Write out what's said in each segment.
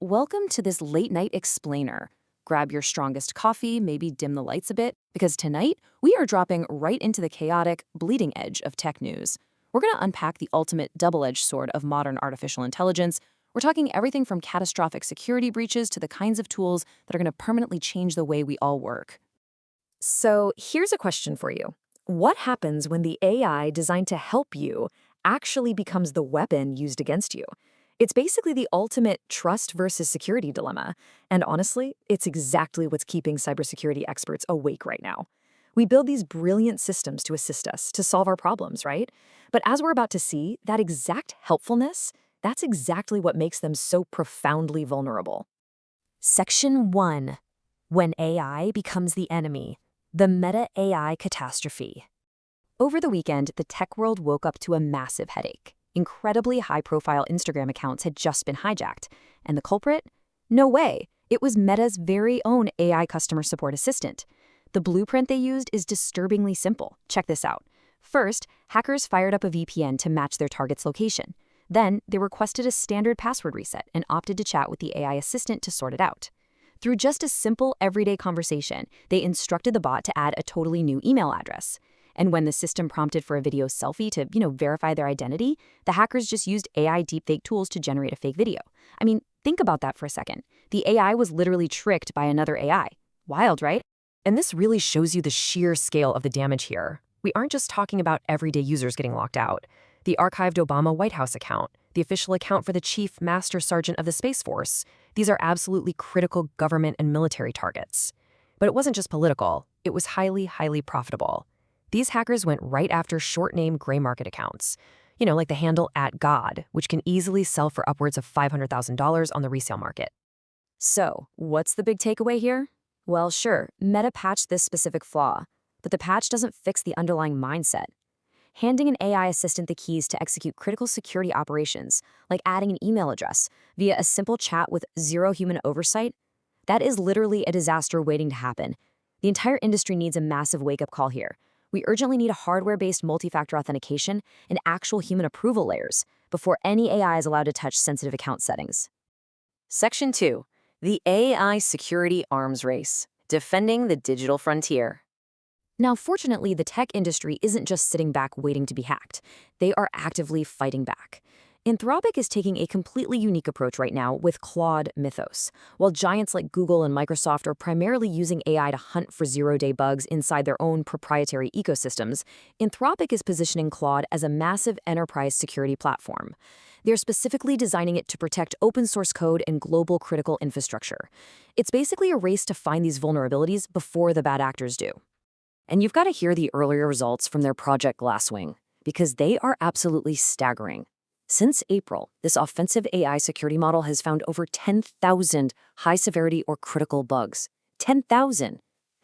Welcome to this late night explainer. Grab your strongest coffee, maybe dim the lights a bit, because tonight we are dropping right into the chaotic, bleeding edge of tech news. We're going to unpack the ultimate double-edged sword of modern artificial intelligence. We're talking everything from catastrophic security breaches to the kinds of tools that are going to permanently change the way we all work. So here's a question for you. What happens when the AI designed to help you actually becomes the weapon used against you? It's basically the ultimate trust versus security dilemma. And honestly, it's exactly what's keeping cybersecurity experts awake right now. We build these brilliant systems to assist us, to solve our problems, right? But as we're about to see, that exact helpfulness, that's exactly what makes them so profoundly vulnerable. Section 1. When AI becomes the enemy. The meta AI catastrophe. Over the weekend, the tech world woke up to a massive headache. Incredibly high-profile Instagram accounts had just been hijacked. And the culprit? No way. It was Meta's very own AI customer support assistant. The blueprint they used is disturbingly simple. Check this out. First, hackers fired up a VPN to match their target's location. Then, they requested a standard password reset and opted to chat with the AI assistant to sort it out. Through just a simple, everyday conversation, they instructed the bot to add a totally new email address. And when the system prompted for a video selfie to, verify their identity, the hackers just used AI deepfake tools to generate a fake video. I mean, think about that for a second. The AI was literally tricked by another AI. Wild, right? And this really shows you the sheer scale of the damage here. We aren't just talking about everyday users getting locked out. The archived Obama White House account, the official account for the Chief Master Sergeant of the Space Force, these are absolutely critical government and military targets. But it wasn't just political. It was highly, highly profitable. These hackers went right after short-name gray market accounts, like the handle @God, which can easily sell for upwards of $500,000 on the resale market. So, what's the big takeaway here? Well, sure, Meta patched this specific flaw, but the patch doesn't fix the underlying mindset. Handing an AI assistant the keys to execute critical security operations, like adding an email address via a simple chat with zero human oversight, that is literally a disaster waiting to happen. The entire industry needs a massive wake-up call here. We urgently need a hardware-based multi-factor authentication and actual human approval layers before any AI is allowed to touch sensitive account settings. Section 2. The AI Security Arms Race. Defending the Digital Frontier. Now, fortunately, the tech industry isn't just sitting back waiting to be hacked. They are actively fighting back. Anthropic is taking a completely unique approach right now with Claude Mythos. While giants like Google and Microsoft are primarily using AI to hunt for zero-day bugs inside their own proprietary ecosystems, Anthropic is positioning Claude as a massive enterprise security platform. They're specifically designing it to protect open-source code and global critical infrastructure. It's basically a race to find these vulnerabilities before the bad actors do. And you've got to hear the earlier results from their Project Glasswing, because they are absolutely staggering. Since April, this offensive AI security model has found over 10,000 high-severity or critical bugs. 10,000!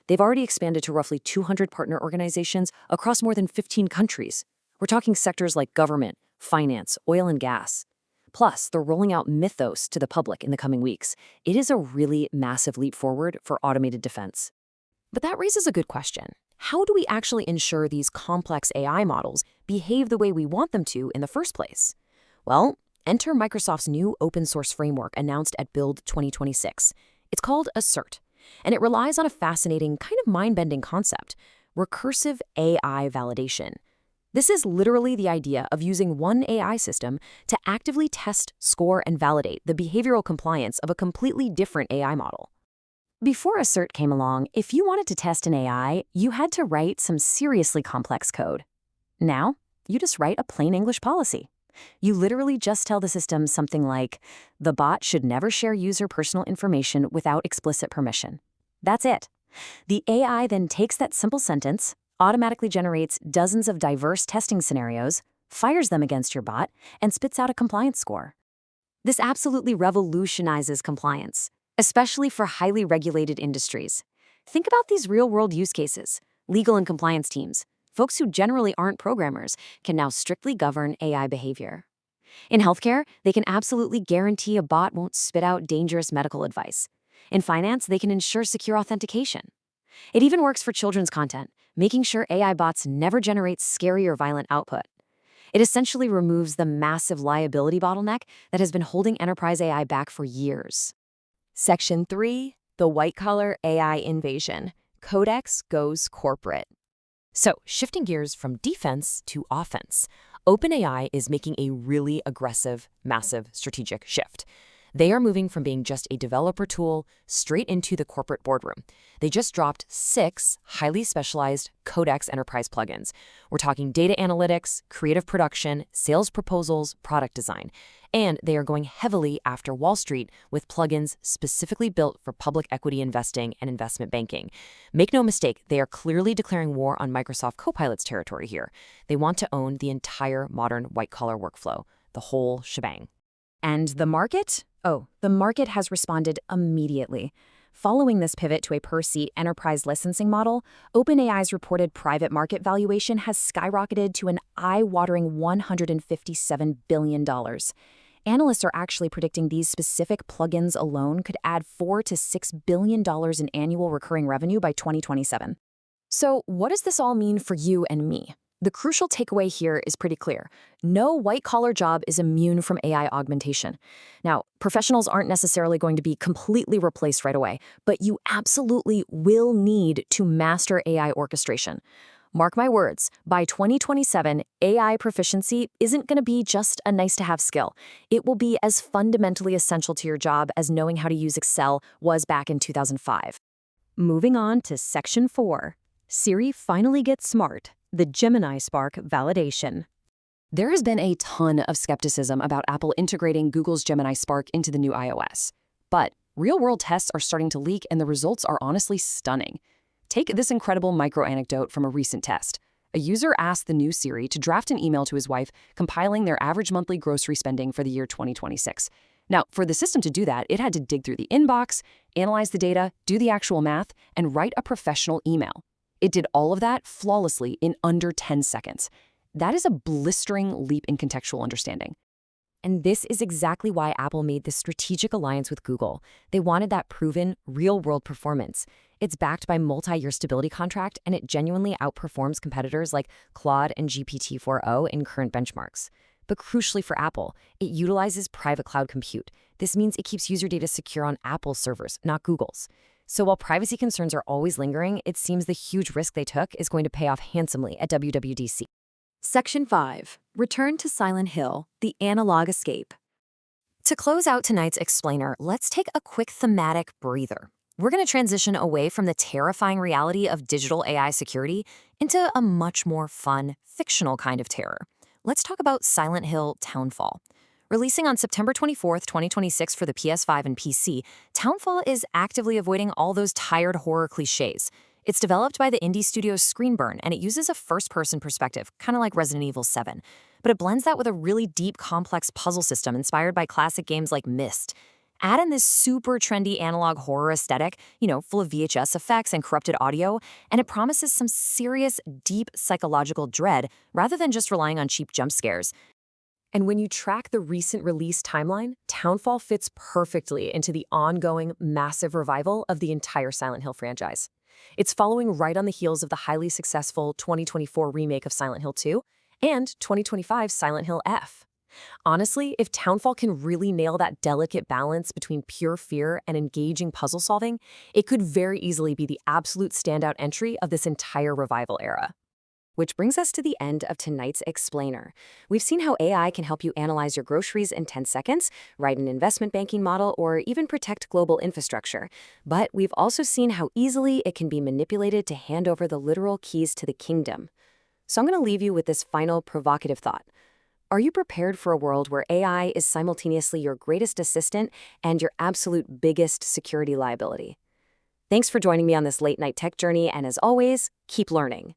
They've already expanded to roughly 200 partner organizations across more than 15 countries. We're talking sectors like government, finance, oil and gas. Plus, they're rolling out Mythos to the public in the coming weeks. It is a really massive leap forward for automated defense. But that raises a good question. How do we actually ensure these complex AI models behave the way we want them to in the first place? Well, enter Microsoft's new open-source framework announced at Build 2026. It's called Assert, and it relies on a fascinating, kind of mind-bending concept, recursive AI validation. This is literally the idea of using one AI system to actively test, score, and validate the behavioral compliance of a completely different AI model. Before Assert came along, if you wanted to test an AI, you had to write some seriously complex code. Now, you just write a plain English policy. You literally just tell the system something like, the bot should never share user personal information without explicit permission. That's it. The AI then takes that simple sentence, automatically generates dozens of diverse testing scenarios, fires them against your bot, and spits out a compliance score. This absolutely revolutionizes compliance, especially for highly regulated industries. Think about these real-world use cases. Legal and compliance teams, folks who generally aren't programmers, can now strictly govern AI behavior. In healthcare, they can absolutely guarantee a bot won't spit out dangerous medical advice. In finance, they can ensure secure authentication. It even works for children's content, making sure AI bots never generate scary or violent output. It essentially removes the massive liability bottleneck that has been holding enterprise AI back for years. Section 3, the white-collar AI invasion. Codex goes corporate. So, shifting gears from defense to offense, OpenAI is making a really aggressive, massive strategic shift. They are moving from being just a developer tool straight into the corporate boardroom. They just dropped 6 highly specialized Codex enterprise plugins. We're talking data analytics, creative production, sales proposals, product design. And they are going heavily after Wall Street with plugins specifically built for public equity investing and investment banking. Make no mistake, they are clearly declaring war on Microsoft Copilot's territory here. They want to own the entire modern white-collar workflow, the whole shebang. And the market? Oh, the market has responded immediately. Following this pivot to a per-seat enterprise licensing model, OpenAI's reported private market valuation has skyrocketed to an eye-watering $157 billion. Analysts are actually predicting these specific plugins alone could add $4 to $6 billion in annual recurring revenue by 2027. So, what does this all mean for you and me? The crucial takeaway here is pretty clear. No white-collar job is immune from AI augmentation. Now, professionals aren't necessarily going to be completely replaced right away, but you absolutely will need to master AI orchestration. Mark my words, by 2027, AI proficiency isn't going to be just a nice-to-have skill. It will be as fundamentally essential to your job as knowing how to use Excel was back in 2005. Moving on to Section 4. Siri finally gets smart. The Gemini Spark validation. There has been a ton of skepticism about Apple integrating Google's Gemini Spark into the new iOS. But real-world tests are starting to leak, and the results are honestly stunning. Take this incredible micro-anecdote from a recent test. A user asked the new Siri to draft an email to his wife, compiling their average monthly grocery spending for the year 2026. Now, for the system to do that, it had to dig through the inbox, analyze the data, do the actual math, and write a professional email. It did all of that flawlessly in under 10 seconds. That is a blistering leap in contextual understanding. And this is exactly why Apple made this strategic alliance with Google. They wanted that proven, real-world performance. It's backed by multi-year stability contract, and it genuinely outperforms competitors like Claude and GPT-4o in current benchmarks. But crucially for Apple, it utilizes private cloud compute. This means it keeps user data secure on Apple's servers, not Google's. So while privacy concerns are always lingering, it seems the huge risk they took is going to pay off handsomely at WWDC. Section 5. Return to Silent Hill, the analog escape. To close out tonight's explainer, let's take a quick thematic breather. We're going to transition away from the terrifying reality of digital AI security into a much more fun, fictional kind of terror. Let's talk about Silent Hill Townfall. Releasing on September 24, 2026 for the PS5 and PC, Townfall is actively avoiding all those tired horror cliches. It's developed by the indie studio Screenburn, and it uses a first-person perspective, kind of like Resident Evil 7. But it blends that with a really deep, complex puzzle system inspired by classic games like Myst. Add in this super trendy analog horror aesthetic, full of VHS effects and corrupted audio, and it promises some serious, deep psychological dread rather than just relying on cheap jump scares. And when you track the recent release timeline, Townfall fits perfectly into the ongoing, massive revival of the entire Silent Hill franchise. It's following right on the heels of the highly successful 2024 remake of Silent Hill 2 and 2025 Silent Hill F. Honestly, if Townfall can really nail that delicate balance between pure fear and engaging puzzle solving, it could very easily be the absolute standout entry of this entire revival era. Which brings us to the end of tonight's explainer. We've seen how AI can help you analyze your groceries in 10 seconds, write an investment banking model, or even protect global infrastructure. But we've also seen how easily it can be manipulated to hand over the literal keys to the kingdom. So I'm going to leave you with this final provocative thought. Are you prepared for a world where AI is simultaneously your greatest assistant and your absolute biggest security liability? Thanks for joining me on this late-night tech journey, and as always, keep learning.